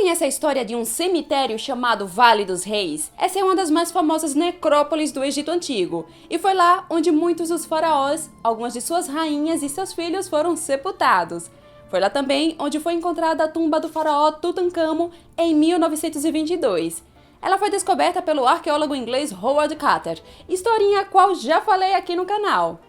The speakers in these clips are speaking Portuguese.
conhece a história de um cemitério chamado Vale dos Reis? Essa é uma das mais famosas necrópolis do Egito Antigo, e foi lá onde muitos dos faraós, algumas de suas rainhas e seus filhos foram sepultados. Foi lá também onde foi encontrada a tumba do faraó Tutankhamon em 1922. Ela foi descoberta pelo arqueólogo inglês Howard Carter, historinha a qual já falei aqui no canal.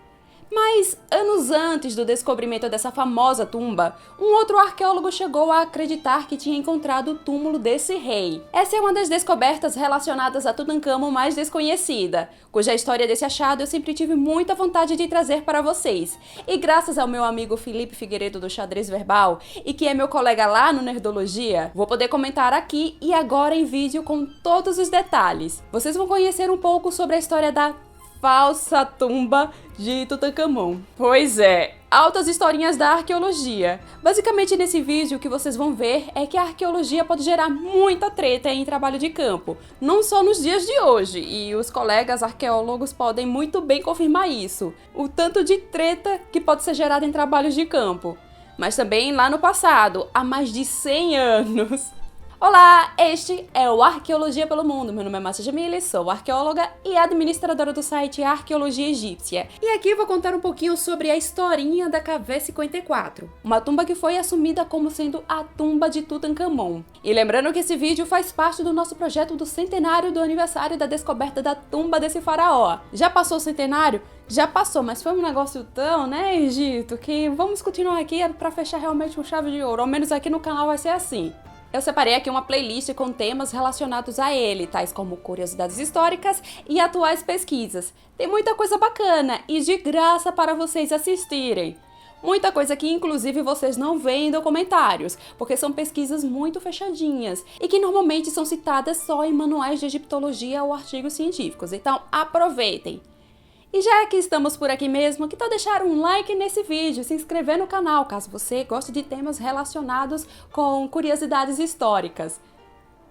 Mas, anos antes do descobrimento dessa famosa tumba, um outro arqueólogo chegou a acreditar que tinha encontrado o túmulo desse rei. Essa é uma das descobertas relacionadas a Tutankhamon mais desconhecida, cuja história desse achado eu sempre tive muita vontade de trazer para vocês. E graças ao meu amigo Felipe Figueiredo do Xadrez Verbal, e que é meu colega lá no Nerdologia, vou poder comentar aqui e agora em vídeo com todos os detalhes. Vocês vão conhecer um pouco sobre a história da falsa tumba de Tutankhamon. Pois é, altas historinhas da arqueologia. Basicamente nesse vídeo o que vocês vão ver é que a arqueologia pode gerar muita treta em trabalho de campo, não só nos dias de hoje, e os colegas arqueólogos podem muito bem confirmar isso, o tanto de treta que pode ser gerada em trabalhos de campo, mas também lá no passado, há mais de 100 anos. Olá, este é o Arqueologia pelo Mundo. Meu nome é Márcia Jamile, sou arqueóloga e administradora do site Arqueologia Egípcia. E aqui vou contar um pouquinho sobre a historinha da Kv54, uma tumba que foi assumida como sendo a tumba de Tutankhamon. E lembrando que esse vídeo faz parte do nosso projeto do centenário do aniversário da descoberta da tumba desse faraó. Já passou o centenário? Já passou, mas foi um negócio tão, né, Egito, que vamos continuar aqui para fechar realmente com chave de ouro. Ao menos aqui no canal vai ser assim. Eu separei aqui uma playlist com temas relacionados a ele, tais como curiosidades históricas e atuais pesquisas. Tem muita coisa bacana e de graça para vocês assistirem. Muita coisa que inclusive vocês não veem em documentários, porque são pesquisas muito fechadinhas e que normalmente são citadas só em manuais de egiptologia ou artigos científicos, então aproveitem! E já que estamos por aqui mesmo, que tal deixar um like nesse vídeo, se inscrever no canal, caso você goste de temas relacionados com curiosidades históricas.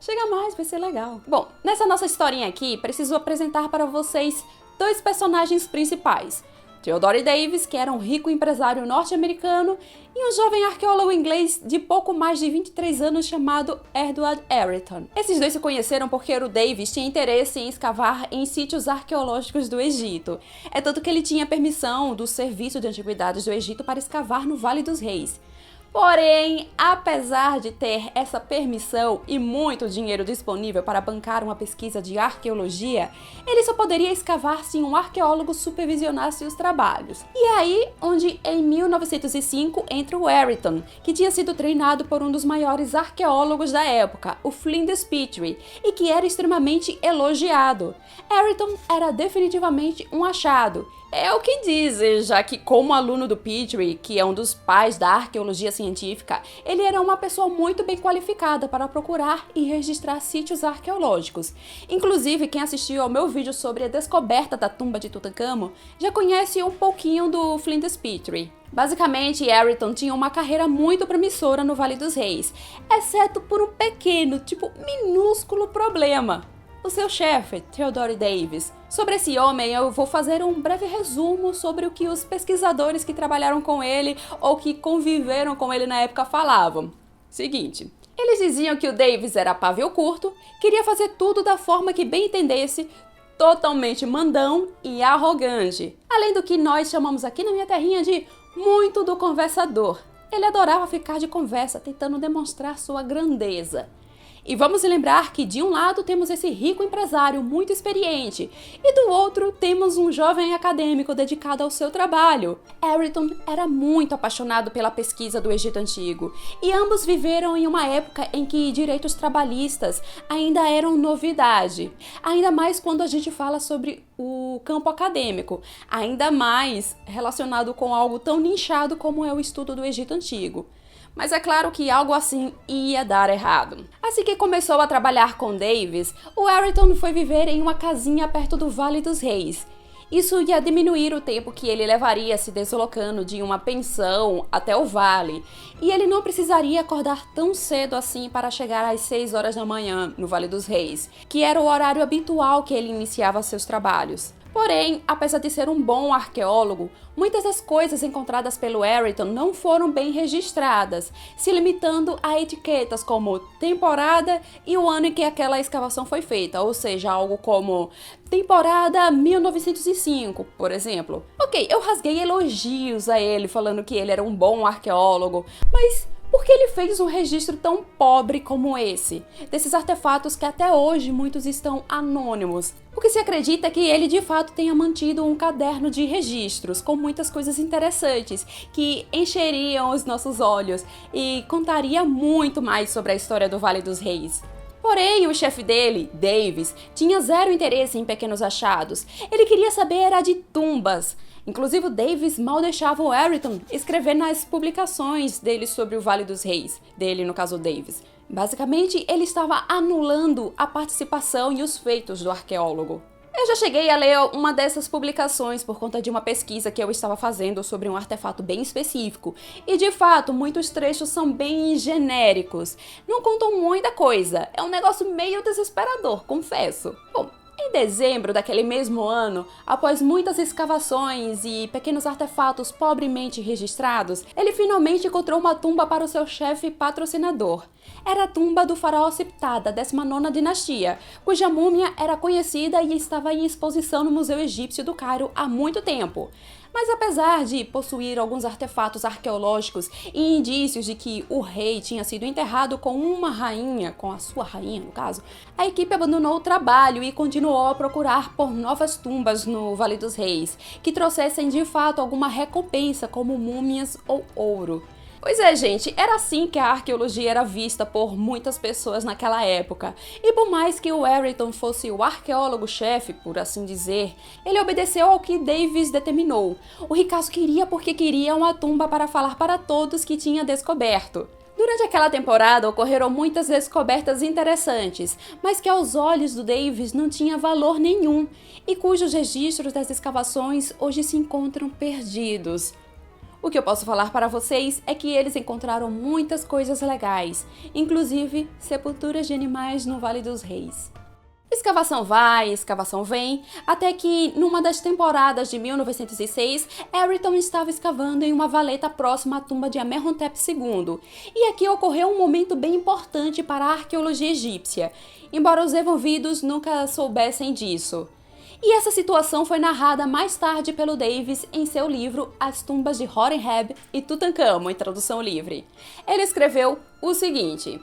Chega mais, vai ser legal. Bom, nessa nossa historinha aqui, preciso apresentar para vocês dois personagens principais. Theodore Davis, que era um rico empresário norte-americano, e um jovem arqueólogo inglês de pouco mais de 23 anos chamado Edward Ayrton. Esses dois se conheceram porque o Davis tinha interesse em escavar em sítios arqueológicos do Egito. É tanto que ele tinha permissão do Serviço de Antiguidades do Egito para escavar no Vale dos Reis. Porém, apesar de ter essa permissão e muito dinheiro disponível para bancar uma pesquisa de arqueologia, ele só poderia escavar se um arqueólogo supervisionasse os trabalhos. E aí, onde em 1905 entra o Ayrton, que tinha sido treinado por um dos maiores arqueólogos da época, o Flinders Petrie, e que era extremamente elogiado. Ayrton era definitivamente um achado. É o que dizem, já que como aluno do Petrie, que é um dos pais da arqueologia científica, ele era uma pessoa muito bem qualificada para procurar e registrar sítios arqueológicos. Inclusive, quem assistiu ao meu vídeo sobre a descoberta da tumba de Tutankhamon já conhece um pouquinho do Flinders Petrie. Basicamente, Ayrton tinha uma carreira muito promissora no Vale dos Reis, exceto por um pequeno, minúsculo problema. O seu chefe, Theodore Davis. Sobre esse homem eu vou fazer um breve resumo sobre o que os pesquisadores que trabalharam com ele ou que conviveram com ele na época falavam. Seguinte, eles diziam que o Davis era pavio curto, queria fazer tudo da forma que bem entendesse, totalmente mandão e arrogante. Além do que nós chamamos aqui na minha terrinha de muito do conversador. Ele adorava ficar de conversa, tentando demonstrar sua grandeza. E vamos lembrar que de um lado temos esse rico empresário muito experiente e do outro temos um jovem acadêmico dedicado ao seu trabalho. Ayrton era muito apaixonado pela pesquisa do Egito Antigo e ambos viveram em uma época em que direitos trabalhistas ainda eram novidade. Ainda mais quando a gente fala sobre o campo acadêmico, ainda mais relacionado com algo tão nichado como é o estudo do Egito Antigo. Mas é claro que algo assim ia dar errado. Assim que começou a trabalhar com Davis, o Ayrton foi viver em uma casinha perto do Vale dos Reis. Isso ia diminuir o tempo que ele levaria se deslocando de uma pensão até o vale, e ele não precisaria acordar tão cedo assim para chegar às 6 horas da manhã no Vale dos Reis, que era o horário habitual que ele iniciava seus trabalhos. Porém, apesar de ser um bom arqueólogo, muitas das coisas encontradas pelo Ayrton não foram bem registradas, se limitando a etiquetas como temporada e o ano em que aquela escavação foi feita, ou seja, algo como temporada 1905, por exemplo. Ok, eu rasguei elogios a ele falando que ele era um bom arqueólogo, mas por que ele fez um registro tão pobre como esse, desses artefatos que até hoje muitos estão anônimos? O que se acredita é que ele de fato tenha mantido um caderno de registros com muitas coisas interessantes que encheriam os nossos olhos e contaria muito mais sobre a história do Vale dos Reis. Porém, o chefe dele, Davis, tinha zero interesse em pequenos achados. Ele queria saber era de tumbas. Inclusive, o Davis mal deixava o Ayrton escrever nas publicações dele sobre o Vale dos Reis, dele no caso Davis. Basicamente, ele estava anulando a participação e os feitos do arqueólogo. Eu já cheguei a ler uma dessas publicações por conta de uma pesquisa que eu estava fazendo sobre um artefato bem específico. E de fato, muitos trechos são bem genéricos. Não contam muita coisa. É um negócio meio desesperador, confesso. Bom, em dezembro daquele mesmo ano, após muitas escavações e pequenos artefatos pobremente registrados, ele finalmente encontrou uma tumba para o seu chefe patrocinador. Era a tumba do faraó Septá, da 19ª dinastia, cuja múmia era conhecida e estava em exposição no Museu Egípcio do Cairo há muito tempo. Mas apesar de possuir alguns artefatos arqueológicos e indícios de que o rei tinha sido enterrado com uma rainha, com a sua rainha no caso, a equipe abandonou o trabalho e continuou a procurar por novas tumbas no Vale dos Reis, que trouxessem de fato alguma recompensa como múmias ou ouro. Pois é, gente, era assim que a arqueologia era vista por muitas pessoas naquela época. E por mais que o Ayrton fosse o arqueólogo-chefe, por assim dizer, ele obedeceu ao que Davis determinou. O ricaço queria porque queria uma tumba para falar para todos que tinha descoberto. Durante aquela temporada ocorreram muitas descobertas interessantes, mas que aos olhos do Davis não tinha valor nenhum, e cujos registros das escavações hoje se encontram perdidos. O que eu posso falar para vocês é que eles encontraram muitas coisas legais, inclusive sepulturas de animais no Vale dos Reis. Escavação vai, escavação vem, até que, numa das temporadas de 1906, Ayrton estava escavando em uma valeta próxima à tumba de Amenhotep II. E aqui ocorreu um momento bem importante para a arqueologia egípcia, embora os envolvidos nunca soubessem disso. E essa situação foi narrada mais tarde pelo Davis em seu livro As Tumbas de Horemheb e Tutancâmon, em tradução livre. Ele escreveu o seguinte: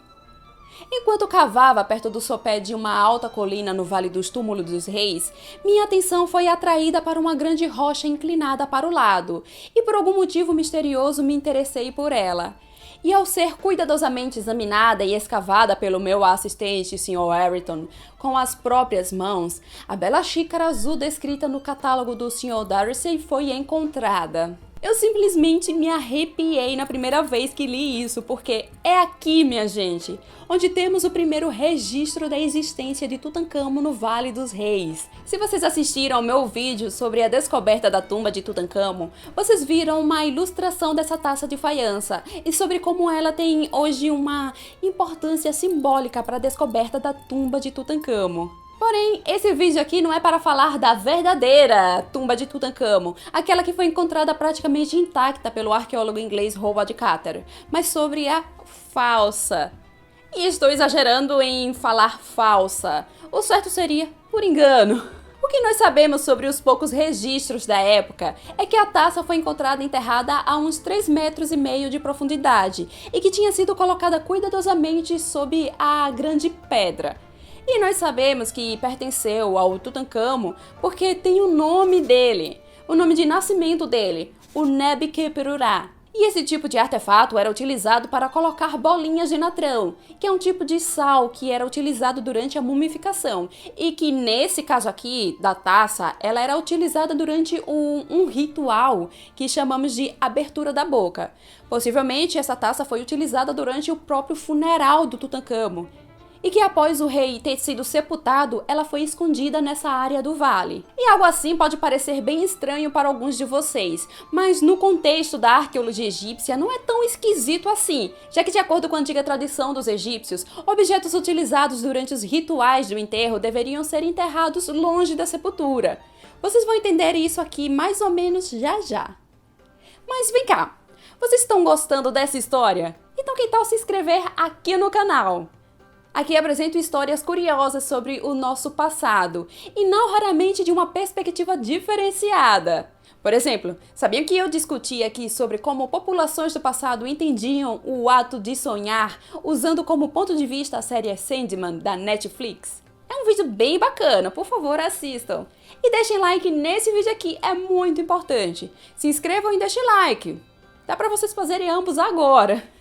enquanto cavava perto do sopé de uma alta colina no Vale dos Túmulos dos Reis, minha atenção foi atraída para uma grande rocha inclinada para o lado, e por algum motivo misterioso me interessei por ela. E ao ser cuidadosamente examinada e escavada pelo meu assistente, Sr. Ayrton, com as próprias mãos, a bela xícara azul descrita no catálogo do Sr. Darcy foi encontrada. Eu simplesmente me arrepiei na primeira vez que li isso, porque é aqui, minha gente, onde temos o primeiro registro da existência de Tutancâmon no Vale dos Reis. Se vocês assistiram ao meu vídeo sobre a descoberta da tumba de Tutancâmon, vocês viram uma ilustração dessa taça de faiança e sobre como ela tem hoje uma importância simbólica para a descoberta da tumba de Tutancâmon. Porém, esse vídeo aqui não é para falar da verdadeira tumba de Tutancâmon, aquela que foi encontrada praticamente intacta pelo arqueólogo inglês Howard Carter, mas sobre a falsa. E estou exagerando em falar falsa. O certo seria por engano. O que nós sabemos sobre os poucos registros da época é que a taça foi encontrada enterrada a uns 3,5 metros de profundidade e que tinha sido colocada cuidadosamente sob a grande pedra. E nós sabemos que pertenceu ao Tutancâmon porque tem o nome dele, o nome de nascimento dele, o Nebi-Khepri-U'ra. E esse tipo de artefato era utilizado para colocar bolinhas de natrão, que é um tipo de sal que era utilizado durante a mumificação. E que nesse caso aqui, da taça, ela era utilizada durante um ritual que chamamos de abertura da boca. Possivelmente essa taça foi utilizada durante o próprio funeral do Tutancâmon. e que após o rei ter sido sepultado, ela foi escondida nessa área do vale. E algo assim pode parecer bem estranho para alguns de vocês, mas no contexto da arqueologia egípcia não é tão esquisito assim, já que de acordo com a antiga tradição dos egípcios, objetos utilizados durante os rituais do enterro deveriam ser enterrados longe da sepultura. Vocês vão entender isso aqui mais ou menos já já. Mas vem cá, vocês estão gostando dessa história? Então que tal se inscrever aqui no canal? Aqui apresento histórias curiosas sobre o nosso passado, e não raramente de uma perspectiva diferenciada. Por exemplo, sabiam que eu discuti aqui sobre como populações do passado entendiam o ato de sonhar, usando como ponto de vista a série Sandman da Netflix? É um vídeo bem bacana, por favor assistam. E deixem like nesse vídeo aqui, é muito importante. Se inscrevam e deixem like. Dá pra vocês fazerem ambos agora.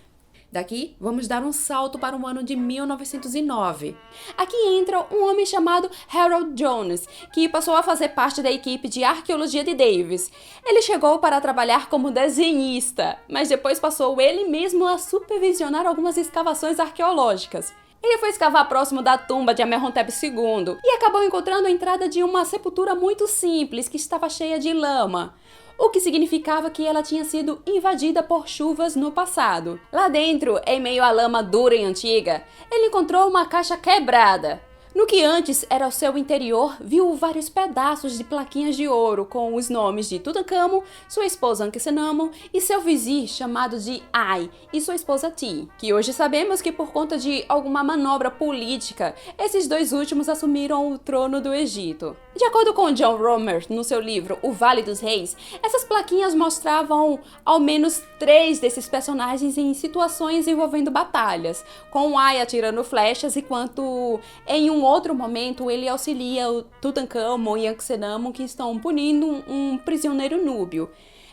Daqui, vamos dar um salto para o ano de 1909. Aqui entra um homem chamado Harold Jones, que passou a fazer parte da equipe de arqueologia de Davis. Ele chegou para trabalhar como desenhista, mas depois passou ele mesmo a supervisionar algumas escavações arqueológicas. Ele foi escavar próximo da tumba de Amenhotep II e acabou encontrando a entrada de uma sepultura muito simples que estava cheia de lama, o que significava que ela tinha sido invadida por chuvas no passado. Lá dentro, em meio à lama dura e antiga, ele encontrou uma caixa quebrada. No que antes era o seu interior, viu vários pedaços de plaquinhas de ouro com os nomes de Tutankhamon, sua esposa Ankhesenamun e seu vizir chamado de Ai e sua esposa Ti, que hoje sabemos que por conta de alguma manobra política, esses dois últimos assumiram o trono do Egito. De acordo com John Romer, no seu livro O Vale dos Reis, essas plaquinhas mostravam ao menos 3 desses personagens em situações envolvendo batalhas, com Ai atirando flechas, enquanto em um outro momento ele auxilia o Tutankhamon e Ankhesenamun, que estão punindo um prisioneiro núbio.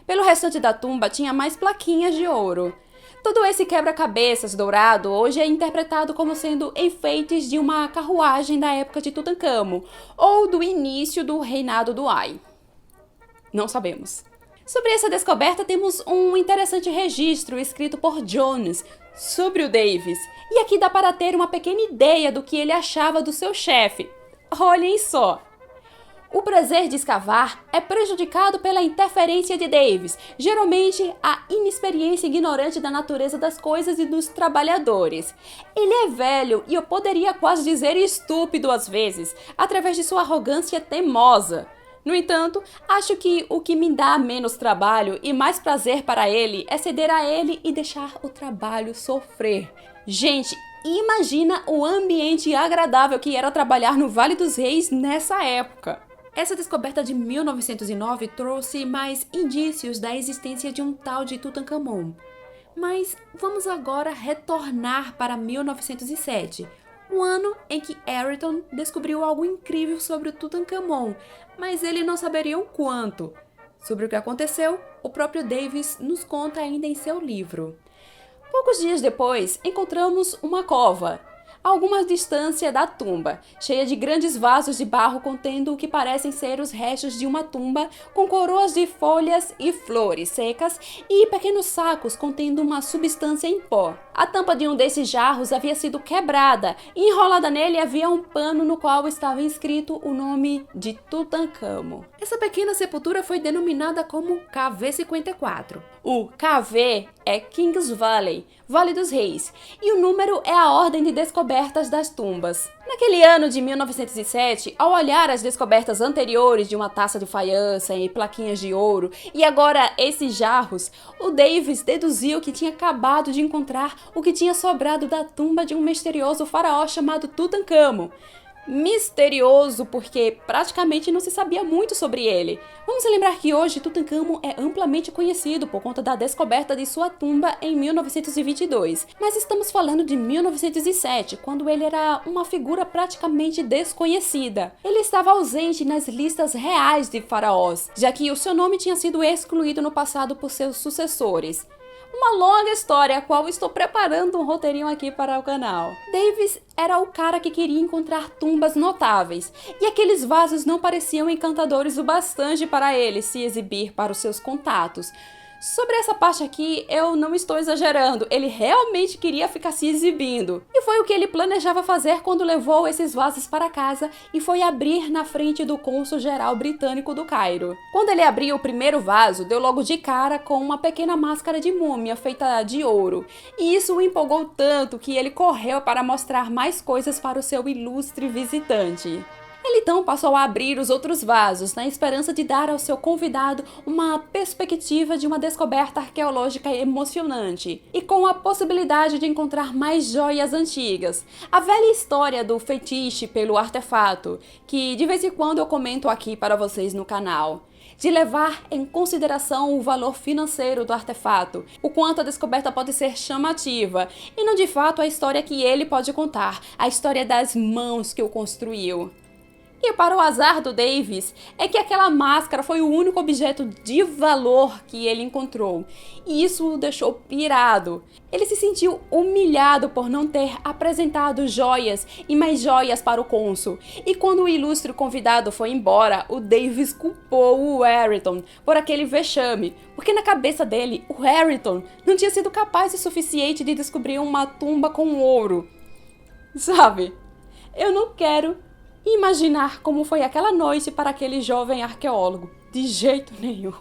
Pelo restante da tumba tinha mais plaquinhas de ouro. Todo esse quebra-cabeças dourado hoje é interpretado como sendo enfeites de uma carruagem da época de Tutankhamon ou do início do reinado do Ai. Não sabemos. Sobre essa descoberta temos um interessante registro escrito por Jones sobre o Davis, e aqui dá para ter uma pequena ideia do que ele achava do seu chefe. Olhem só! O prazer de escavar é prejudicado pela interferência de Davis, geralmente a inexperiência ignorante da natureza das coisas e dos trabalhadores. Ele é velho e eu poderia quase dizer estúpido às vezes, através de sua arrogância teimosa. No entanto, acho que o que me dá menos trabalho e mais prazer para ele é ceder a ele e deixar o trabalho sofrer. Gente, imagina o ambiente agradável que era trabalhar no Vale dos Reis nessa época. Essa descoberta de 1909 trouxe mais indícios da existência de um tal de Tutankhamon. Mas vamos agora retornar para 1907, um ano em que Ayrton descobriu algo incrível sobre o Tutankhamon, mas ele não saberia o quanto. Sobre o que aconteceu, o próprio Davis nos conta ainda em seu livro. Poucos dias depois, encontramos uma cova, a alguma distância da tumba, cheia de grandes vasos de barro contendo o que parecem ser os restos de uma tumba, com coroas de folhas e flores secas e pequenos sacos contendo uma substância em pó. A tampa de um desses jarros havia sido quebrada e enrolada nele havia um pano no qual estava escrito o nome de Tutankhamon. Essa pequena sepultura foi denominada como KV-54. O KV é Kings Valley, Vale dos Reis, e o número é a ordem de descobertas das tumbas. Naquele ano de 1907, ao olhar as descobertas anteriores de uma taça de faiança e plaquinhas de ouro, e agora esses jarros, o Davis deduziu que tinha acabado de encontrar o que tinha sobrado da tumba de um misterioso faraó chamado Tutankhamon. Misterioso porque praticamente não se sabia muito sobre ele. Vamos lembrar que hoje Tutankhamon é amplamente conhecido por conta da descoberta de sua tumba em 1922, mas estamos falando de 1907, quando ele era uma figura praticamente desconhecida. Ele estava ausente nas listas reais de faraós, já que o seu nome tinha sido excluído no passado por seus sucessores. Uma longa história, a qual estou preparando um roteirinho aqui para o canal. Davis era o cara que queria encontrar tumbas notáveis, e aqueles vasos não pareciam encantadores o bastante para ele se exibir para os seus contatos. Sobre essa parte aqui, eu não estou exagerando, ele realmente queria ficar se exibindo. E foi o que ele planejava fazer quando levou esses vasos para casa e foi abrir na frente do cônsul-geral britânico do Cairo. Quando ele abriu o primeiro vaso, deu logo de cara com uma pequena máscara de múmia feita de ouro. E isso o empolgou tanto que ele correu para mostrar mais coisas para o seu ilustre visitante. Ele então passou a abrir os outros vasos, na esperança de dar ao seu convidado uma perspectiva de uma descoberta arqueológica emocionante, e com a possibilidade de encontrar mais joias antigas. A velha história do fetiche pelo artefato, que de vez em quando eu comento aqui para vocês no canal. De levar em consideração o valor financeiro do artefato, o quanto a descoberta pode ser chamativa, e não de fato a história que ele pode contar, a história das mãos que o construiu. E para o azar do Davis, é que aquela máscara foi o único objeto de valor que ele encontrou, e isso o deixou pirado. Ele se sentiu humilhado por não ter apresentado joias e mais joias para o cônsul, e quando o ilustre convidado foi embora, o Davis culpou o Warrington por aquele vexame, porque na cabeça dele, o Warrington não tinha sido capaz o suficiente de descobrir uma tumba com ouro. Sabe, eu não quero imaginar como foi aquela noite para aquele jovem arqueólogo. De jeito nenhum.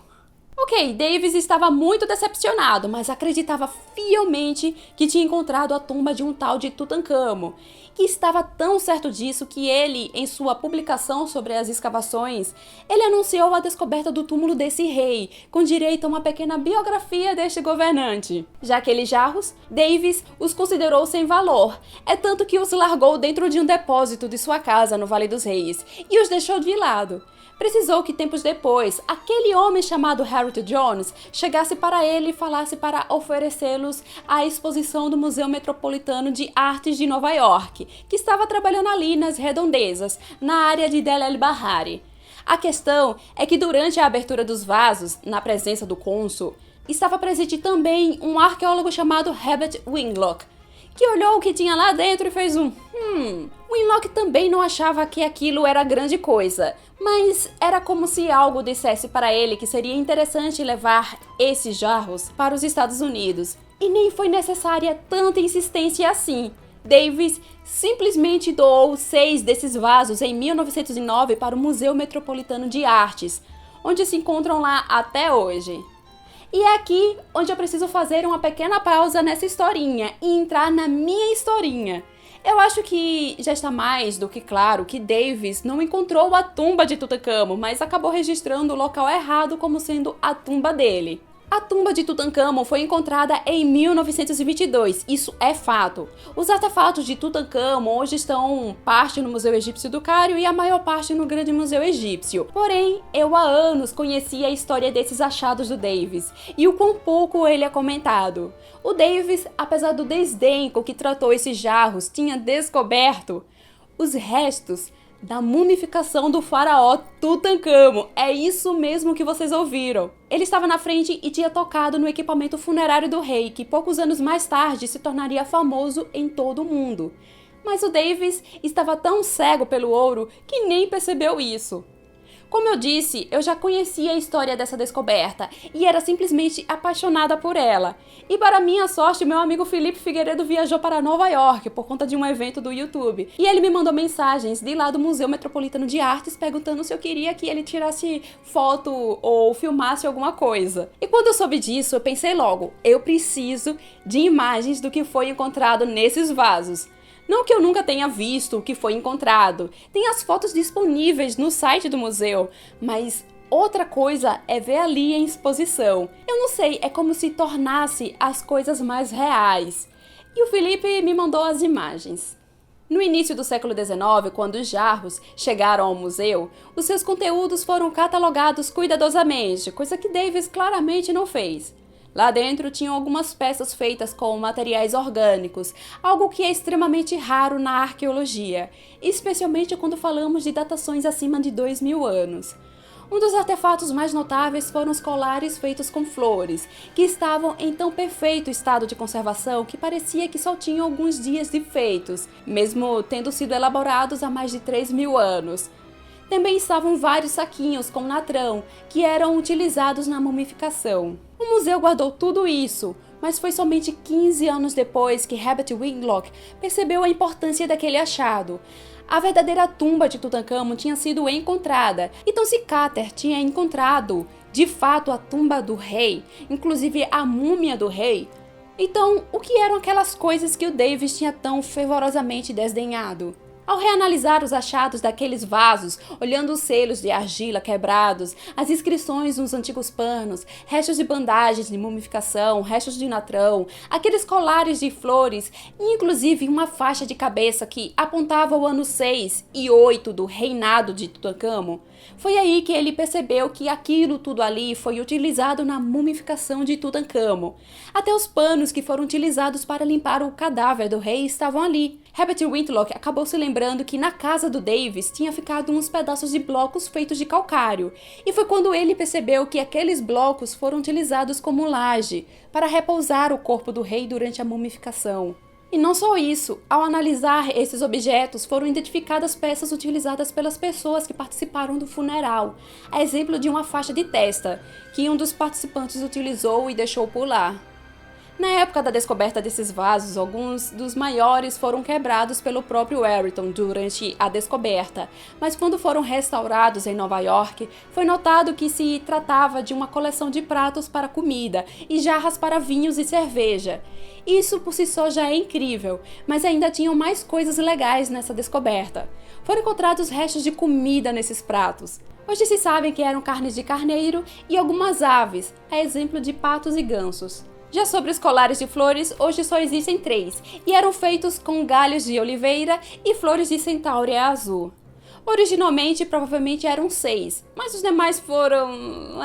Ok, Davis estava muito decepcionado, mas acreditava fielmente que tinha encontrado a tumba de um tal de Tutancâmon, e estava tão certo disso que ele, em sua publicação sobre as escavações, ele anunciou a descoberta do túmulo desse rei, com direito a uma pequena biografia deste governante. Já aqueles jarros, Davis os considerou sem valor, é tanto que os largou dentro de um depósito de sua casa no Vale dos Reis, e os deixou de lado. Precisou que tempos depois, aquele homem chamado Harriet Jones chegasse para ele e falasse para oferecê-los à exposição do Museu Metropolitano de Artes de Nova York, que estava trabalhando ali nas redondezas, na área de Deir el-Bahari. A questão é que durante a abertura dos vasos, na presença do cônsul, estava presente também um arqueólogo chamado Herbert Winlock, que olhou o que tinha lá dentro e fez Winlock também não achava que aquilo era grande coisa, mas era como se algo dissesse para ele que seria interessante levar esses jarros para os Estados Unidos. E nem foi necessária tanta insistência assim. Davis simplesmente doou 6 desses vasos em 1909 para o Museu Metropolitano de Artes, onde se encontram lá até hoje. E é aqui onde eu preciso fazer uma pequena pausa nessa historinha e entrar na minha historinha. Eu acho que já está mais do que claro que Davis não encontrou a tumba de Tutancâmon, mas acabou registrando o local errado como sendo a tumba dele. A tumba de Tutancâmon foi encontrada em 1922, isso é fato. Os artefatos de Tutancâmon hoje estão parte no Museu Egípcio do Cairo e a maior parte no Grande Museu Egípcio. Porém, eu há anos conhecia a história desses achados do Davis e o quão pouco ele é comentado. O Davis, apesar do desdém com que tratou esses jarros, tinha descoberto os restos da mumificação do faraó Tutancâmon. É isso mesmo que vocês ouviram. Ele estava na frente e tinha tocado no equipamento funerário do rei, que poucos anos mais tarde se tornaria famoso em todo o mundo. Mas o Davis estava tão cego pelo ouro que nem percebeu isso. Como eu disse, eu já conhecia a história dessa descoberta e era simplesmente apaixonada por ela. E para minha sorte, meu amigo Felipe Figueiredo viajou para Nova York por conta de um evento do YouTube. E ele me mandou mensagens de lá do Museu Metropolitano de Artes perguntando se eu queria que ele tirasse foto ou filmasse alguma coisa. E quando eu soube disso, eu pensei logo, eu preciso de imagens do que foi encontrado nesses vasos. Não que eu nunca tenha visto o que foi encontrado, tem as fotos disponíveis no site do museu, mas outra coisa é ver ali em exposição. Eu não sei, é como se tornasse as coisas mais reais. E o Felipe me mandou as imagens. No início do século XIX, quando os jarros chegaram ao museu, os seus conteúdos foram catalogados cuidadosamente, coisa que Davis claramente não fez. Lá dentro tinham algumas peças feitas com materiais orgânicos, algo que é extremamente raro na arqueologia, especialmente quando falamos de datações acima de 2000 anos. Um dos artefatos mais notáveis foram os colares feitos com flores, que estavam em tão perfeito estado de conservação que parecia que só tinham alguns dias de feitos, mesmo tendo sido elaborados há mais de 3000 anos. Também estavam vários saquinhos com natrão, que eram utilizados na mumificação. O museu guardou tudo isso, mas foi somente 15 anos depois que Herbert Whitlock percebeu a importância daquele achado. A verdadeira tumba de Tutancâmon tinha sido encontrada, então se Carter tinha encontrado, de fato, a tumba do rei, inclusive a múmia do rei, então o que eram aquelas coisas que o Davis tinha tão fervorosamente desdenhado? Ao reanalisar os achados daqueles vasos, olhando os selos de argila quebrados, as inscrições nos antigos panos, restos de bandagens de mumificação, restos de natrão, aqueles colares de flores e inclusive uma faixa de cabeça que apontava o ano 6 e 8 do reinado de Tutancâmon, foi aí que ele percebeu que aquilo tudo ali foi utilizado na mumificação de Tutancâmon. Até os panos que foram utilizados para limpar o cadáver do rei estavam ali. Herbert Whitlock acabou se lembrando que na casa do Davis tinha ficado uns pedaços de blocos feitos de calcário, e foi quando ele percebeu que aqueles blocos foram utilizados como laje para repousar o corpo do rei durante a mumificação. E não só isso, ao analisar esses objetos, foram identificadas peças utilizadas pelas pessoas que participaram do funeral, a exemplo de uma faixa de testa, que um dos participantes utilizou e deixou por lá. Na época da descoberta desses vasos, alguns dos maiores foram quebrados pelo próprio Ayrton durante a descoberta, mas quando foram restaurados em Nova York, foi notado que se tratava de uma coleção de pratos para comida e jarras para vinhos e cerveja. Isso por si só já é incrível, mas ainda tinham mais coisas legais nessa descoberta. Foram encontrados restos de comida nesses pratos. Hoje se sabe que eram carnes de carneiro e algumas aves, a exemplo de patos e gansos. Já sobre os colares de flores, hoje só existem 3, e eram feitos com galhos de oliveira e flores de centáurea azul. Originalmente, provavelmente eram 6, mas os demais foram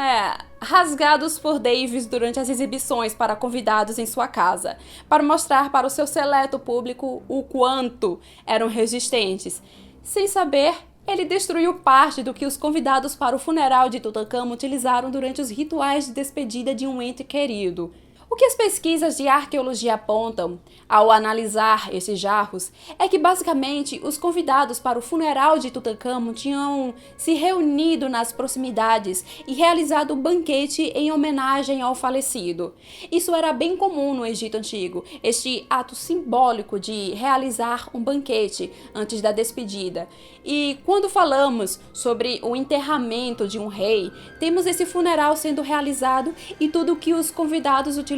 rasgados por Davis durante as exibições para convidados em sua casa, para mostrar para o seu seleto público o quanto eram resistentes. Sem saber, ele destruiu parte do que os convidados para o funeral de Tutancâmon utilizaram durante os rituais de despedida de um ente querido. O que as pesquisas de arqueologia apontam, ao analisar esses jarros, é que basicamente os convidados para o funeral de Tutancâmon tinham se reunido nas proximidades e realizado um banquete em homenagem ao falecido. Isso era bem comum no Egito Antigo, este ato simbólico de realizar um banquete antes da despedida. E quando falamos sobre o enterramento de um rei, temos esse funeral sendo realizado e tudo que os convidados utilizaram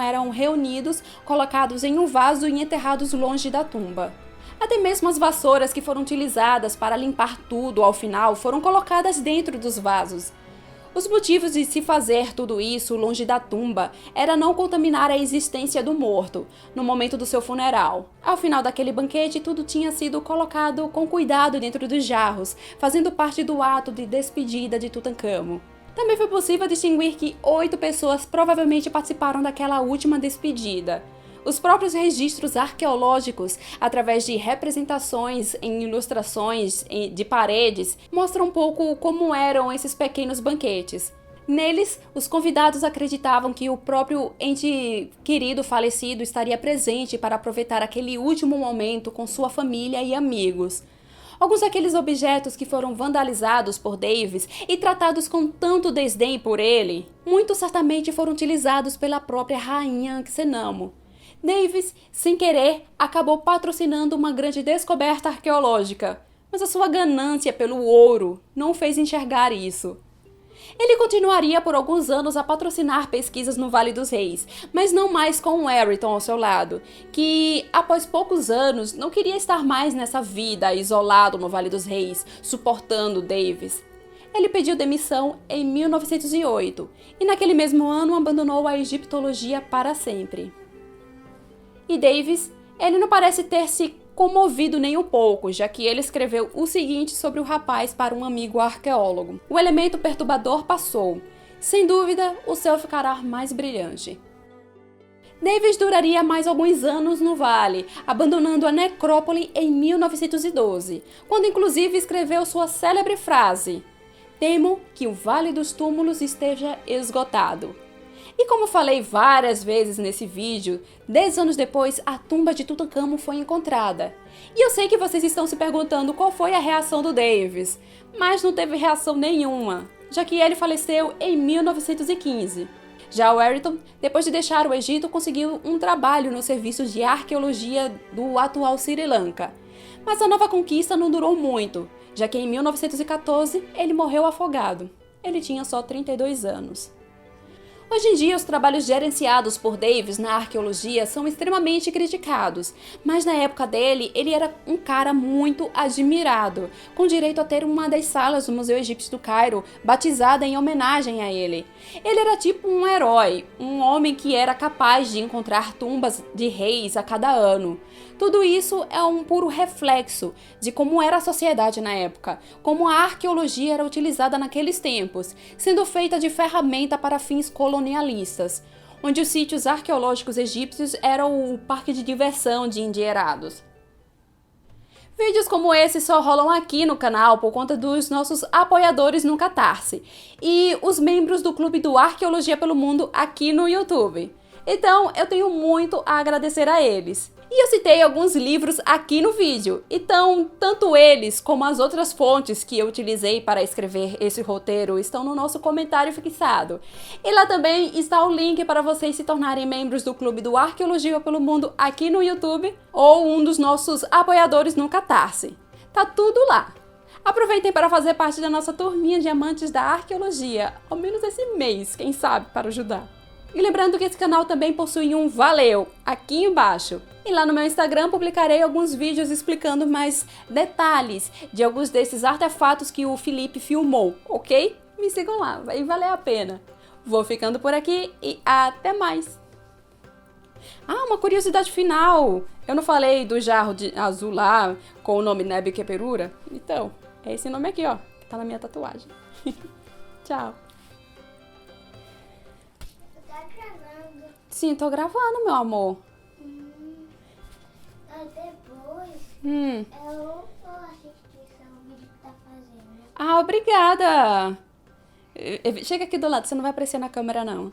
eram reunidos, colocados em um vaso e enterrados longe da tumba. Até mesmo as vassouras que foram utilizadas para limpar tudo ao final foram colocadas dentro dos vasos. Os motivos de se fazer tudo isso longe da tumba era não contaminar a existência do morto no momento do seu funeral. Ao final daquele banquete, tudo tinha sido colocado com cuidado dentro dos jarros, fazendo parte do ato de despedida de Tutancâmon. Também foi possível distinguir que 8 pessoas provavelmente participaram daquela última despedida. Os próprios registros arqueológicos, através de representações em ilustrações de paredes, mostram um pouco como eram esses pequenos banquetes. Neles, os convidados acreditavam que o próprio ente querido falecido estaria presente para aproveitar aquele último momento com sua família e amigos. Alguns daqueles objetos que foram vandalizados por Davis e tratados com tanto desdém por ele, muito certamente foram utilizados pela própria rainha Anck-se-Namun. Davis, sem querer, acabou patrocinando uma grande descoberta arqueológica, mas a sua ganância pelo ouro não o fez enxergar isso. Ele continuaria por alguns anos a patrocinar pesquisas no Vale dos Reis, mas não mais com Ayrton ao seu lado, que após poucos anos não queria estar mais nessa vida isolado no Vale dos Reis, suportando Davis. Ele pediu demissão em 1908 e naquele mesmo ano abandonou a egiptologia para sempre. E Davis, ele não parece ter se comovido nem um pouco, já que ele escreveu o seguinte sobre o rapaz para um amigo arqueólogo. O elemento perturbador passou. Sem dúvida, o céu ficará mais brilhante. Davis duraria mais alguns anos no vale, abandonando a necrópole em 1912, quando inclusive escreveu sua célebre frase: "Temo que o Vale dos Túmulos esteja esgotado". E como falei várias vezes nesse vídeo, 10 anos depois, a tumba de Tutankhamon foi encontrada. E eu sei que vocês estão se perguntando qual foi a reação do Davis, mas não teve reação nenhuma, já que ele faleceu em 1915. Já o Ayrton, depois de deixar o Egito, conseguiu um trabalho no serviço de arqueologia do atual Sri Lanka. Mas a nova conquista não durou muito, já que em 1914 ele morreu afogado. Ele tinha só 32 anos. Hoje em dia, os trabalhos gerenciados por Davis na arqueologia são extremamente criticados, mas na época dele, ele era um cara muito admirado, com direito a ter uma das salas do Museu Egípcio do Cairo batizada em homenagem a ele. Ele era tipo um herói, um homem que era capaz de encontrar tumbas de reis a cada ano. Tudo isso é um puro reflexo de como era a sociedade na época, como a arqueologia era utilizada naqueles tempos, sendo feita de ferramenta para fins colonialistas, onde os sítios arqueológicos egípcios eram o parque de diversão de endinheirados. Vídeos como esse só rolam aqui no canal por conta dos nossos apoiadores no Catarse e os membros do Clube do Arqueologia pelo Mundo aqui no YouTube. Então, eu tenho muito a agradecer a eles. E eu citei alguns livros aqui no vídeo, então tanto eles como as outras fontes que eu utilizei para escrever esse roteiro estão no nosso comentário fixado. E lá também está o link para vocês se tornarem membros do Clube do Arqueologia pelo Mundo aqui no YouTube ou um dos nossos apoiadores no Catarse. Tá tudo lá. Aproveitem para fazer parte da nossa turminha de amantes da arqueologia, ao menos esse mês, quem sabe, para ajudar. E lembrando que esse canal também possui um Valeu aqui embaixo. E lá no meu Instagram publicarei alguns vídeos explicando mais detalhes de alguns desses artefatos que o Felipe filmou, ok? Me sigam lá, vai valer a pena. Vou ficando por aqui e até mais! Ah, uma curiosidade final! Eu não falei do jarro azul lá com o nome Nebuchadnezzar? Então, é esse nome aqui, ó, que tá na minha tatuagem. Tchau! Sim, tô gravando, meu amor. Depois, eu vou assistir seu vídeo que tá fazendo. Ah, obrigada. Chega aqui do lado, você não vai aparecer na câmera, não.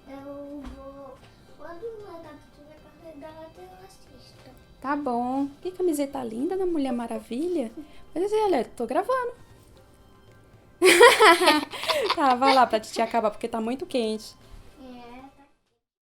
Eu vou... Quando o Renato tiver carregado, eu assisto. Tá bom. Que camiseta linda da Mulher Maravilha. Mas olha, tô gravando. Tá, vai lá pra te acabar, porque tá muito quente.